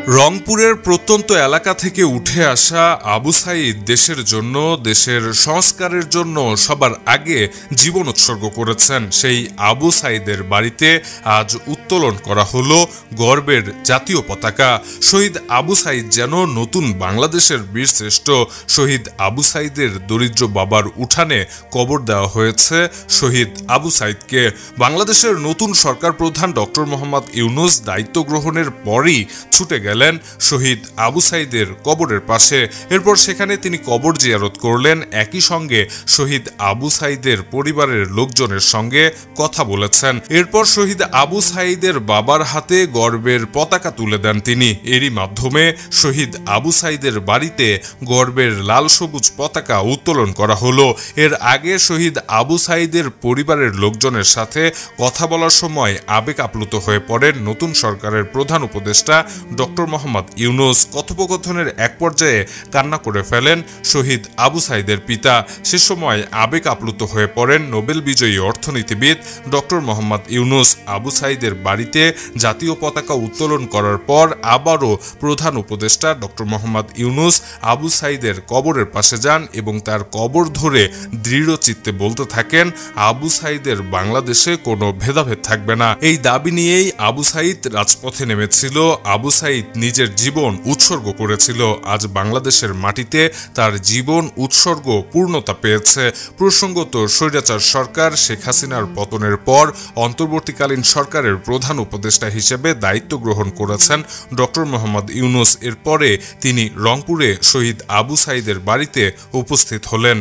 রংপুরের প্রত্যন্ত এলাকা থেকে উঠে আসা আবু সাঈদ দেশের জন্য, দেশের সংস্কারের জন্য সবার আগে জীবন উৎসর্গ করেছেন। সেই আবু সাঈদের বাড়িতে আজ উত্তোলন করা হলো গর্বের জাতীয় পতাকা। শহীদ আবু সাঈদ যেন নতুন বাংলাদেশের বীরশ্রেষ্ঠ। শহীদ আবু সাঈদের দরিদ্র বাবার উঠানে কবর দেওয়া হয়েছে শহীদ আবু সাঈদকে। বাংলাদেশের নতুন সরকার প্রধান ডক্টর মোহাম্মদ ইউনূস দায়িত্ব গ্রহণের পরই ছুটে গেলেন শহীদ আবু সাঈদের কবরের পাশে। এরপর সেখানে তিনি কবর জিয়ারত করলেন, একই সঙ্গে শহীদ আবু সাঈদের পরিবারের লোকজনের সঙ্গে কথা বলেছেন। এরপর শহীদ আবু সাঈদের বাবার হাতে গর্বের পতাকা তুলে দেন তিনি। এরই মাধ্যমে শহীদ আবু সাঈদের বাড়িতে গর্বের লাল সবুজ পতাকা উত্তোলন করা হলো। এর আগে শহীদ আবু সাঈদের পরিবারের লোকজনের সাথে কথা বলার সময় আবেগ আপ্লুত হয়ে পড়েন নতুন সরকারের প্রধান উপদেষ্টা ডক্টর মোহাম্মদ ইউনূস। কথোপকথনের এক পর্যায়ে কান্না করে ফেলেন শহীদ আবু সাঈদের পিতা। সে সময় আবেগ আপ্লুত হয়ে পড়েন নোবেল বিজয়ী অর্থনীতিবিদ ডক্টর মোহাম্মদ ইউনূস। আবু সাঈদের বাড়িতে জাতীয় পতাকা উত্তোলন করার পর আবারও প্রধান উপদেষ্টা ডক্টর মোহাম্মদ ইউনূস আবু সাঈদের কবরের পাশে যান এবং তার কবর ধরে দৃঢ় চিত্তে বলতে থাকেন, আবু সাঈদের বাংলাদেশে কোনো ভেদাভেদ থাকবে না। এই দাবি নিয়েই আবু সাঈদ রাজপথে নেমেছিল। আবু সাঈদ নিজের জীবন উৎসর্গ করেছিল। আজ বাংলাদেশের মাটিতে তার জীবন উৎসর্গ পূর্ণতা পেয়েছে। প্রসঙ্গত, স্বৈরাচার সরকার শেখ হাসিনার পতনের পর অন্তর্বর্তীকালীন সরকারের প্রধান উপদেষ্টা হিসেবে দায়িত্ব গ্রহণ করেছেন ডক্টর মোহাম্মদ ইউনূস। এরপরে তিনি রংপুরে শহীদ আবু সাঈদের বাড়িতে উপস্থিত হলেন।